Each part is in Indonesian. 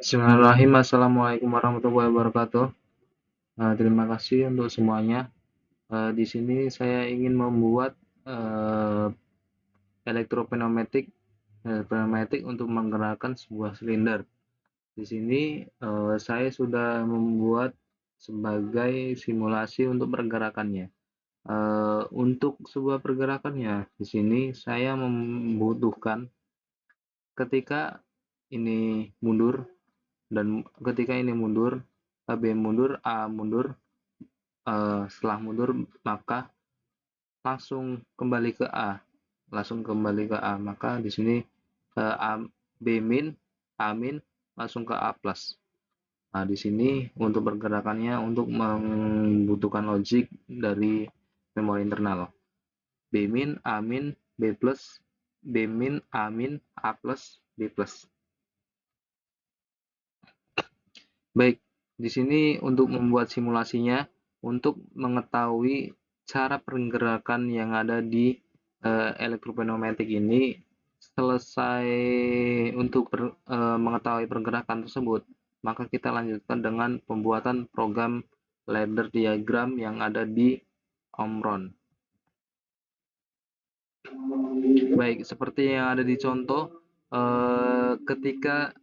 Bismillahirrahmanirrahim. Assalamualaikum warahmatullahi wabarakatuh. Terima kasih untuk semuanya. Di sini saya ingin membuat uh, pneumatik untuk menggerakkan sebuah silinder. Di sini saya sudah membuat sebagai simulasi untuk pergerakannya. Untuk sebuah pergerakannya, di sini saya membutuhkan ketika ini mundur dan ketika ini mundur, B mundur, A mundur, setelah mundur maka langsung kembali ke A, maka di sini B min, A min langsung ke A plus. Nah, di sini untuk pergerakannya untuk membutuhkan logik dari memori internal. B min, A min, B plus, B min, A min, A plus, B plus. Baik, di sini untuk membuat simulasinya, untuk mengetahui cara pergerakan yang ada di elektropneumatik ini, selesai untuk mengetahui pergerakan tersebut, maka kita lanjutkan dengan pembuatan program ladder diagram yang ada di Omron. Baik, seperti yang ada di contoh, ketika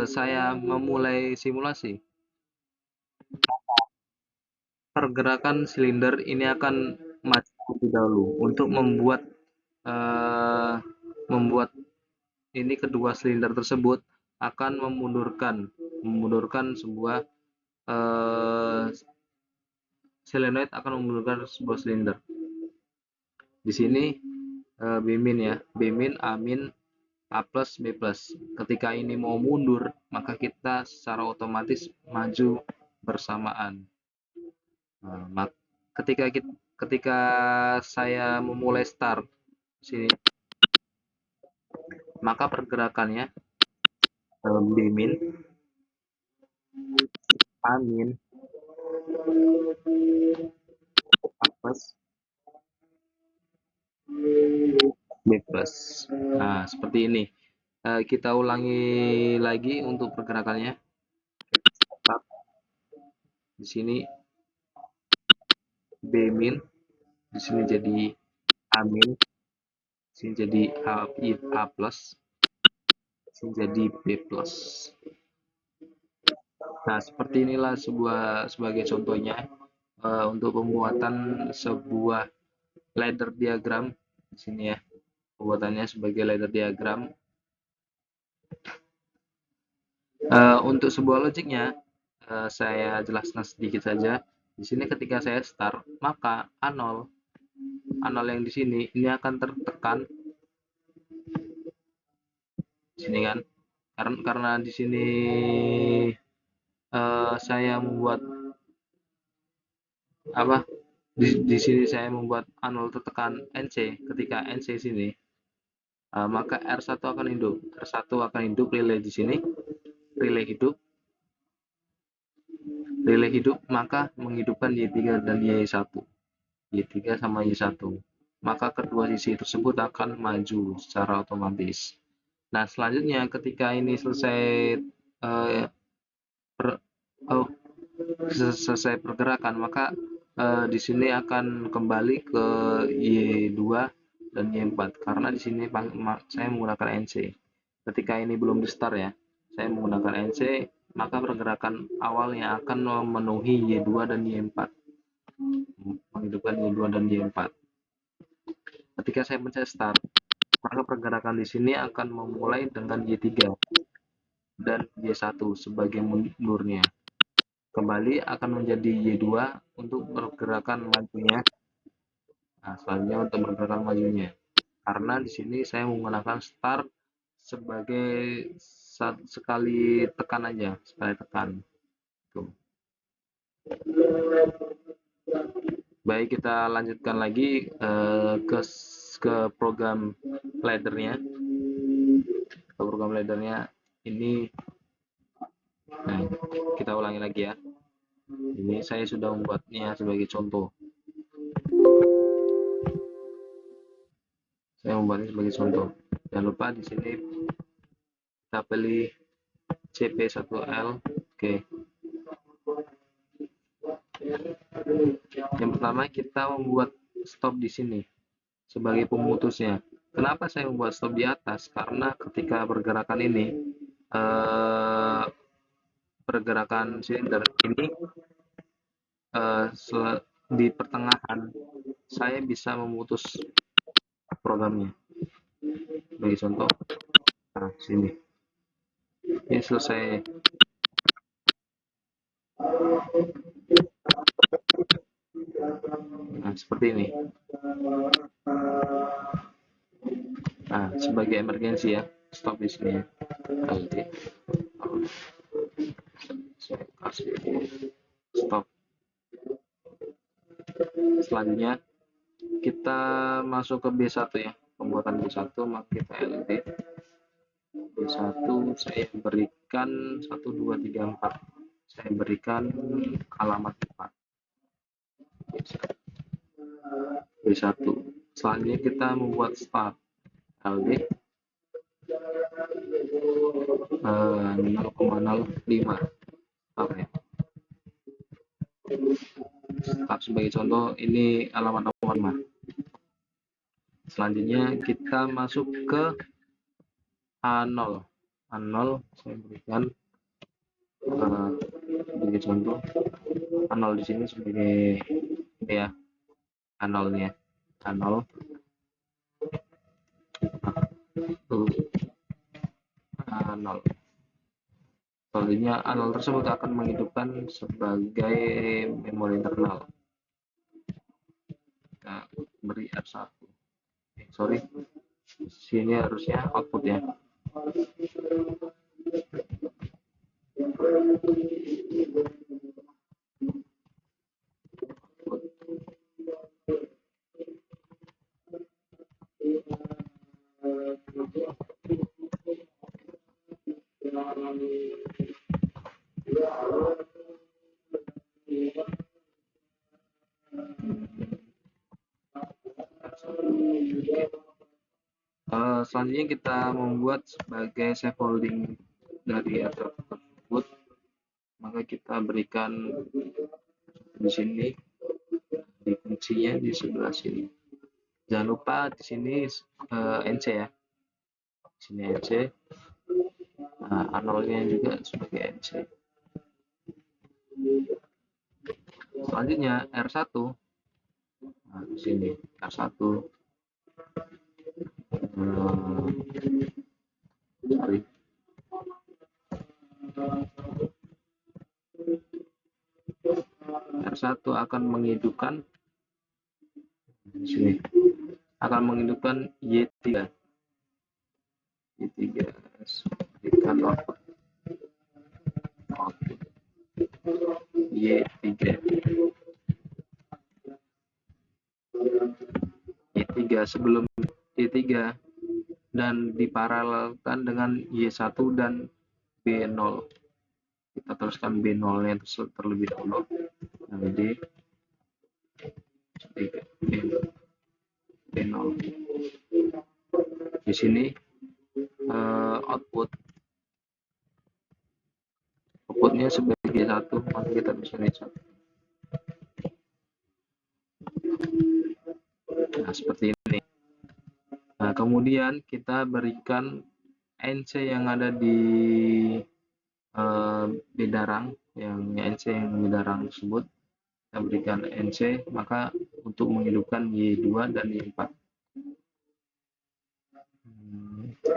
saya memulai simulasi, pergerakan silinder ini akan maju lebih dahulu untuk eh, membuat ini kedua silinder tersebut akan memundurkan sebuah eh, solenoid akan memundurkan sebuah silinder. Di sini B min ya, B min, A min, A plus, B plus. Ketika ini mau mundur, maka kita secara otomatis maju bersamaan. Nah, ketika saya memulai start sini, maka pergerakannya B min, A min, A plus, B plus. Nah, seperti ini. Kita ulangi lagi untuk pergerakannya. Di sini B min, di sini jadi A min, di sini jadi A plus, di sini jadi B plus. Nah, seperti inilah sebagai contohnya untuk pembuatan sebuah ladder diagram di sini ya. Pembuatannya sebagai ladder diagram. Untuk sebuah logiknya saya jelaskan sedikit saja. Di sini ketika saya start, maka A0 yang di sini ini akan tertekan di sini kan. Karena di sini saya membuat apa? Di sini saya membuat A0 tertekan NC. Ketika NC sini, maka R1 akan hidup. R1 akan hidup relay di sini. Relay hidup maka menghidupkan Y3 dan Y1. Y3 sama Y1. Maka kedua sisi tersebut akan maju secara otomatis. Nah, selanjutnya ketika ini selesai eh, per, oh, selesai pergerakan, maka di sini akan kembali ke Y2 dan Y4 karena di sini saya menggunakan NC. Ketika ini belum di start ya, saya menggunakan NC, maka pergerakan awalnya akan memenuhi Y2 dan Y4, menghidupkan Y2 dan Y4. Ketika saya pencet start, maka pergerakan di sini akan memulai dengan Y3 dan Y1 sebagai mundurnya. Kembali akan menjadi Y2 untuk pergerakan majunya. Nah, selanjutnya untuk pergerakan majunya. Karena di sini saya menggunakan start sebagai sekali tekan aja, sekali tekan. Tuh. Baik, kita lanjutkan lagi ke program laddernya. Ke program laddernya ini, nah, kita ulangi lagi ya. Ini saya sudah membuatnya sebagai contoh. Saya membuatnya sebagai contoh. Jangan lupa di sini kita pilih CP1L. Oke. Yang pertama kita membuat stop di sini sebagai pemutusnya. Kenapa saya membuat stop di atas? Karena ketika pergerakan ini pergerakan silinder ini di pertengahan, saya bisa memutus programnya. Bagi contoh, nah sini, ini selesai. Nah seperti ini. Nah sebagai emergensi ya, stop di sini ya. Nanti saya kasih stop. Selanjutnya kita masuk ke B1 ya, pembuatan B1, maka kita LD B1 saya berikan 1 2 3 4, saya berikan alamat 4 B1. Selanjutnya kita membuat start LD 0,05 start ya. Start sebagai contoh, ini alamat nomor. Selanjutnya kita masuk ke A0. A0 saya berikan sebagai contoh, A0 di sini sebagai ini ya, A0 nya. A0 A0. Selanjutnya A0 tersebut akan menghidupkan sebagai memori internal. Kita beri R1. Sorry, sini harusnya output ya. Selanjutnya kita membuat sebagai scaffolding dari R1 tersebut, maka kita berikan di sini di kuncinya di sebelah sini. Jangan lupa di sini NC ya, di sini NC. Nah, A0-nya juga sebagai NC. Selanjutnya R1. Nah, di sini R1. Sorry. R1 akan menghidupkan di sini, akan menghidupkan Y3. Y3 berikan output Y3. Y3 sebelum Y3 dan diparalelkan dengan Y1 dan B0. Kita teruskan B0-nya terlebih dahulu. Jadi B0. Di sini outputnya sebagai 1, maka kita tuliskan 1. Nah seperti ini. Nah kemudian kita berikan NC yang ada di bedarang, yang NC yang bedarang tersebut kita berikan NC, maka untuk menghidupkan Y2 dan Y4.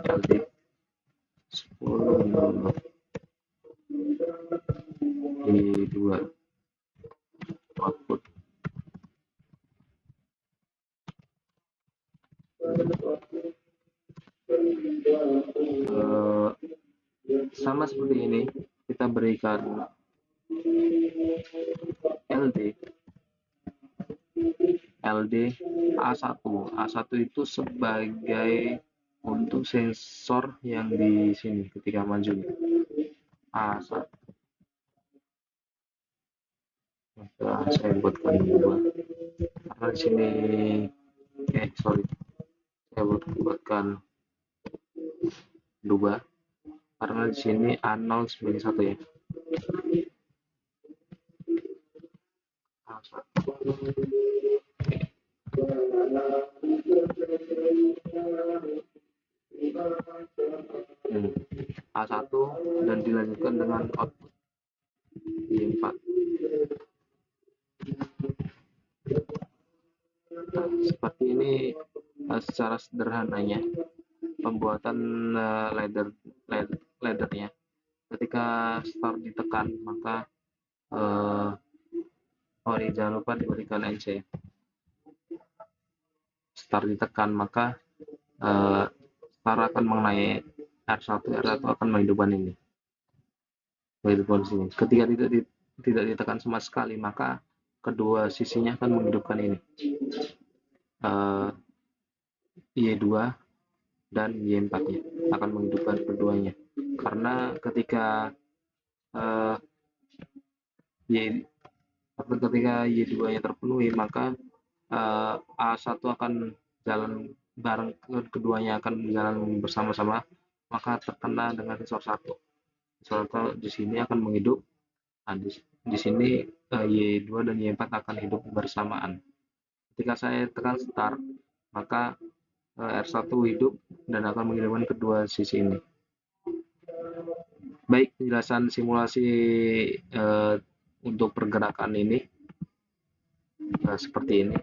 LD 10 Y2 output. Sama seperti ini, kita berikan LD A1. A1 itu sebagai untuk sensor yang di sini ketika maju. A1. Maka saya buatkan 2. Karena di sini saya buatkan 2. karena di sini A0 sebagai satu ya. A1. A1 dan dilanjutkan dengan output Y4. Nah, seperti ini secara sederhananya pembuatan laddernya. Ketika start ditekan, maka jangan lupa diberikan NC. Start ditekan, maka start akan mengenai R1 akan menghidupkan ini. Menghidupkan sini. Ketika tidak ditekan sama sekali, maka kedua sisinya akan menghidupkan ini. Y2 dan Y4-nya akan menghidupkan keduanya. Karena ketika Y2-nya terpenuhi, maka A1 akan jalan bareng, keduanya akan jalan bersama-sama, maka terkena dengan sensor 1. Sensor 1 di sini akan menghidup. Nah, di sini Y2 dan Y4 akan hidup bersamaan. Ketika saya tekan start, maka R1 hidup dan akan menghidupkan kedua sisi ini. Baik, penjelasan simulasi untuk pergerakan ini seperti ini.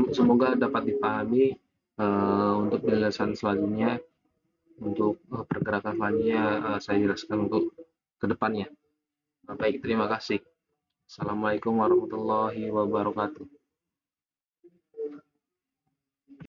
Semoga dapat dipahami. Untuk penjelasan selanjutnya, untuk pergerakan selanjutnya saya jelaskan untuk kedepannya. Baik, terima kasih. Assalamualaikum warahmatullahi wabarakatuh.